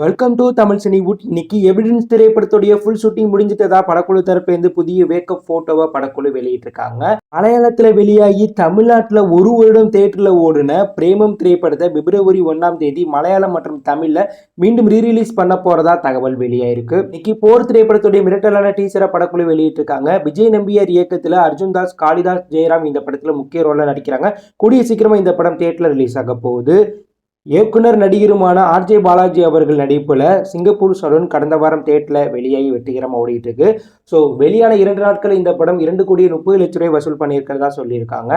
Welcome to Tamil Cinewood. இன்னைக்கு evidence திரைப்படத்துடைய full shooting முடிஞ்சிட்டதா படக்குழு தரப்புலேருந்து புதிய வேக்கப் போட்டோவை படக்குழு வெளியிட்டிருக்காங்க. மலையாளத்தில் வெளியாகி தமிழ்நாட்டில் ஒரு வருடம் தியேட்டரில் ஓடின பிரேமம் திரைப்படத்தை February 1 மலையாளம் மற்றும் தமிழில் மீண்டும் ரீரிலீஸ் பண்ண போறதா தகவல் வெளியாயிருக்கு. இன்னைக்கு போர் திரைப்படத்துடைய மிரட்டலான டீசரை படக்குழு வெளியிட்டிருக்காங்க. விஜய் நம்பியார் இயக்கத்தில் அர்ஜுன் தாஸ், காளிதாஸ், ஜெயராம் இந்த படத்தில் முக்கிய ரோலில் நடிக்கிறாங்க. கூடிய சீக்கிரமா இந்த படம் தியேட்டரில் ரிலீஸ் ஆக போகுது. இயக்குனர் நடிகருமான ஆர்ஜே பாலாஜி அவர்கள் நடிப்புல சிங்கப்பூர் சலூன் கடந்த வாரம் தியேட்டரில் வெளியாகி வெற்றிகரமாக ஓடிட்டு இருக்கு. ஸோ வெளியான 2 நாட்கள் இந்த படம் 2,30,00,000 ரூபாய் வசூல் பண்ணியிருக்கிறதா சொல்லியிருக்காங்க.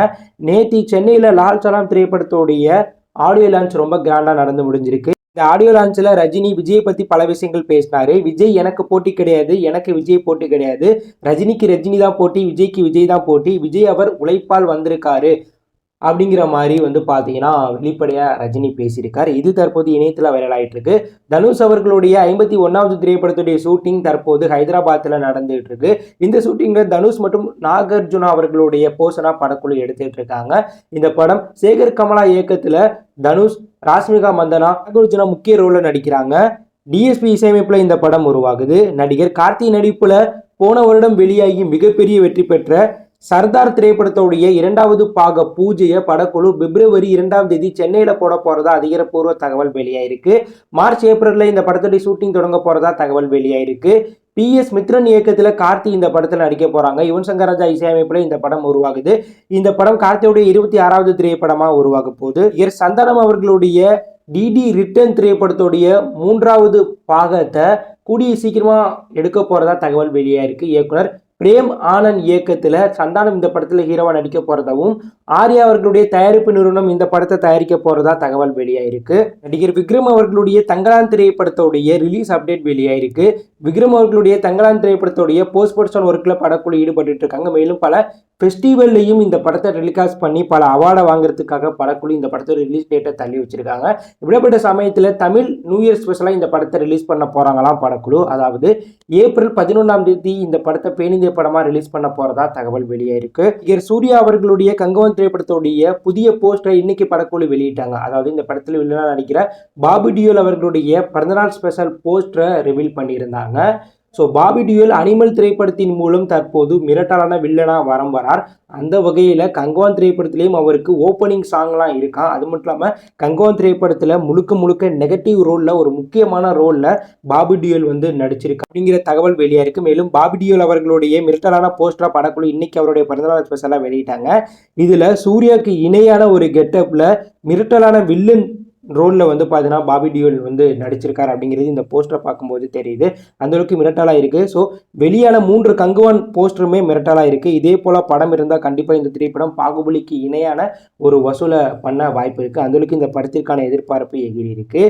நேற்று சென்னையில் லால் சலாம் திரைப்படத்துடைய ஆடியோ லான்ச் ரொம்ப கிராண்டா நடந்து முடிஞ்சிருக்கு. இந்த ஆடியோ லான்ச்சில் ரஜினி விஜய் பற்றி பல விஷயங்கள் பேசினாரு. விஜய் எனக்கு போட்டி கிடையாது, எனக்கு விஜய் போட்டி கிடையாது, ரஜினிக்கு ரஜினி தான் போட்டி, விஜய்க்கு விஜய் தான் போட்டி, விஜய் அவர் உழைப்பால் வந்திருக்காரு அப்படிங்கிற மாதிரி பார்த்தீங்கன்னா வெளிப்படையாக ரஜினி பேசியிருக்கார். இது தற்போது இணையத்தில் வைரல் ஆகிட்டு இருக்கு. தனுஷ் அவர்களுடைய 51வது திரைப்படத்துடைய ஷூட்டிங் தற்போது ஹைதராபாத்தில் நடந்துகிட்டு இருக்கு. இந்த ஷூட்டிங்கில் தனுஷ் மற்றும் நாகார்ஜுனா அவர்களுடைய போர்ஷனாக படக்குழு எடுத்துட்டு இருக்காங்க. இந்த படம் சேகர் கமலா இயக்கத்தில் தனுஷ், ராஷ்மிகா மந்தனா, நாகார்ஜுனா முக்கிய ரோலில் நடிக்கிறாங்க. டிஎஸ்பி இசையமைப்பில் இந்த படம் உருவாகுது. நடிகர் கார்த்தி நடிப்புல போன வருடம் வெளியாகி மிகப்பெரிய வெற்றி பெற்ற சர்தார் திரைப்படத்துடைய 2வது பாக பூஜையை படக்குழு February 2 சென்னையில் போட போறதா அதிகாரப்பூர்வ தகவல் வெளியாயிருக்கு. மார்ச் ஏப்ரலில் இந்த படத்துடைய ஷூட்டிங் தொடங்க போறதா தகவல் வெளியாயிருக்கு. PS மித்ரன் இயக்கத்தில் கார்த்தி இந்த படத்தில் நடிக்க போறாங்க. யுவன் சங்கர் ராஜா இசையமைப்பில் இந்த படம் உருவாகுது. இந்த படம் கார்த்தியுடைய 26வது திரைப்படமா உருவாக போகுது. சந்தானம் அவர்களுடைய டிடி ரிட்டர்ன் திரைப்படத்துடைய 3வது பாகத்தை கூடிய சீக்கிரமா எடுக்க போறதா தகவல் வெளியாயிருக்கு. இயக்குனர் பிரேம் ஆனந்த் இயக்கத்தில் சந்தானம் இந்த படத்தில் ஹீரோவா நடிக்க போறதாவும், ஆர்யா அவர்களுடைய தயாரிப்பு நிறுவனம் இந்த படத்தை தயாரிக்க போறதா தகவல் வெளியாயிருக்கு. நடிகர் விக்ரம் அவர்களுடைய தங்கலான் திரைப்படத்துடைய ரிலீஸ் அப்டேட் வெளியாயிருக்கு. விக்ரம் அவர்களுடைய தங்கலான் திரைப்படத்துடைய போஸ்ட் ப்ரொடக்ஷன் ஒர்க்கில் படக்குழு ஈடுபட்டு இருக்காங்க. மேலும் பல ஃபெஸ்டிவல்லையும் இந்த படத்தை டெலிகாஸ்ட் பண்ணி பல அவார்டை வாங்குறதுக்காக படக்குழு இந்த படத்தோட ரிலீஸ் டேட்டை தள்ளி வச்சிருக்காங்க. இப்படிப்பட்ட சமயத்தில் தமிழ் நியூ இயர் ஸ்பெஷலாக இந்த படத்தை ரிலீஸ் பண்ண போறாங்களாம் படக்குழு. அதாவது ஏப்ரல் 11 இந்த படத்தை பேணிந்திய படமா ரிலீஸ் பண்ண போறதா தகவல் வெளியாயிருக்கு. சூர்யா அவர்களுடைய கங்கவன் திரைப்படத்துடைய புதிய போஸ்டரை இன்னைக்கு படக்குழு வெளியிட்டாங்க. அதாவது இந்த படத்தில் வில்லனா நடிக்கிற பாபி டியோல் அவர்களுடைய பிறந்தநாள் ஸ்பெஷல் போஸ்டரை ரிவீல் பண்ணியிருந்தாங்க. ஸோ பாபி டியோல் அனிமல் திரைப்படத்தின் மூலம் தற்போது மிரட்டலான வில்லனா வரம் வரார். அந்த வகையில் கங்கவான் திரைப்படத்திலையும் அவருக்கு ஓப்பனிங் சாங்லாம் இருக்கான். அது மட்டும் இல்லாமல் கங்கவான் திரைப்படத்தில் முழுக்க நெகட்டிவ் ரோலில் ஒரு முக்கியமான ரோலில் பாபி டியோல் நடிச்சிருக்கு அப்படிங்கிற தகவல் வெளியாயிருக்கு. மேலும் பாபி டியோல் அவர்களுடைய மிரட்டலான போஸ்டரா படக்குழு இன்னைக்கு அவருடைய பிறந்தநாள் ஸ்பெஷலாக வெளியிட்டாங்க. இதில் சூர்யாவுக்கு இணையான ஒரு கெட்டப்பில் மிரட்டலான வில்லன் ரோலில் பார்த்தீங்கன்னா பாபி டியோல் நடிச்சிருக்காரு அப்படிங்கிறது இந்த போஸ்டரை பார்க்கும்போது தெரியுது. அந்தளவுக்கு மிரட்டலாக இருக்குது. ஸோ வெளியான 3 கங்குவான் போஸ்டருமே மிரட்டலாக இருக்குது. இதே போல் படம் இருந்தால் கண்டிப்பாக இந்த திரைப்படம் பாகுபலிக்கு இணையான ஒரு வசூலை பண்ண வாய்ப்பு இருக்குது. அந்தளவுக்கு இந்த படத்திற்கான எதிர்பார்ப்பு எகிரி இருக்கு.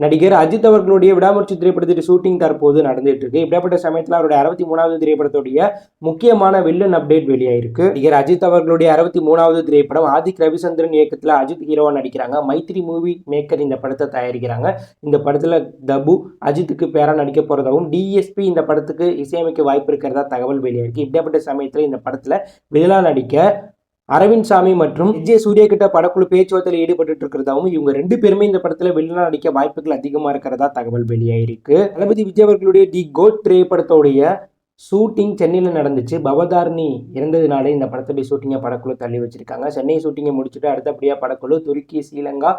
நடிகர் அஜித் அவர்களுடைய விடாமுயற்சி திரைப்படத்துடைய ஷூட்டிங் தற்போது நடந்துட்டு இருக்கு. இப்படிப்பட்ட சமயத்தில் அவருடைய 63வது திரைப்படத்துடைய முக்கியமான வில்லன் அப்டேட் வெளியாயிருக்கு. நடிகர் அஜித் அவர்களுடைய 63வது திரைப்படம் ஆதிக் ரவிச்சந்திரன் இயக்கத்தில் அஜித் ஹீரோவா நடிக்கிறாங்க. மைத்ரி மூவி மேக்கர் இந்த படத்தை தயாரிக்கிறாங்க. இந்த படத்தில் தபு அஜித்துக்கு பேரா நடிக்க போறதாகவும், டிஎஸ்பி இந்த படத்துக்கு இசையமைக்க வாய்ப்பு இருக்கிறதா தகவல் வெளியாயிருக்கு. இப்படிப்பட்ட சமயத்தில் இந்த படத்தில் வில்லனா நடிக்க அரவிந்த் சாமி மற்றும் சூர்யா கிட்ட படக்குழு பேச்சுவார்த்தையில் ஈடுபட்டு இருக்கிறதாவும், இவங்க 2 பேருமே இந்த படத்துல வில்லனா நடிக்க வாய்ப்புகள் அதிகமா இருக்கிறதா தகவல் வெளியாயிருக்கு. தளபதி விஜய் அவர்களுடைய தி கோட் திரைப்படத்தோடைய ஷூட்டிங் சென்னையில் நடந்துச்சு. பவதாரணி இறந்ததுனால இந்த படத்துடைய ஷூட்டிங்கை படக்குழு தள்ளி வச்சிருக்காங்க. சென்னை ஷூட்டிங்கை முடிச்சுட்டு அடுத்தபடியாக படக்குழு துருக்கி, ஸ்ரீலங்கா,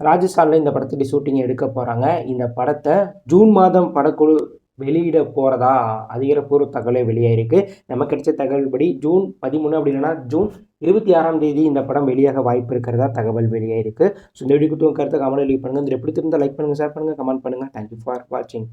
ராஜஸ்தானில் இந்த படத்துடைய ஷூட்டிங்கை எடுக்க போகிறாங்க. இந்த படத்தை ஜூன் மாதம் படக்குழு வெளியிட போகிறதா அதிகாரப்பூர்வ தகவலை வெளியாயிருக்கு. நமக்கு கிடைச்ச தகவல்படி ஜூன் 13 அப்படி இல்லைன்னா ஜூன் 26 இந்த படம் வெளியாக வாய்ப்பு இருக்கிறதா தகவல் வெளியாயிருக்கு. ஸோ இந்த வீடியோ கருத்தை கமெண்ட் லீவ் பண்ணுங்கள். இந்த எப்படி இருந்தால் லைக் பண்ணுங்கள், ஷேர் பண்ணுங்கள், கமெண்ட் பண்ணுங்கள். தேங்க்யூ ஃபார் வாட்சிங்.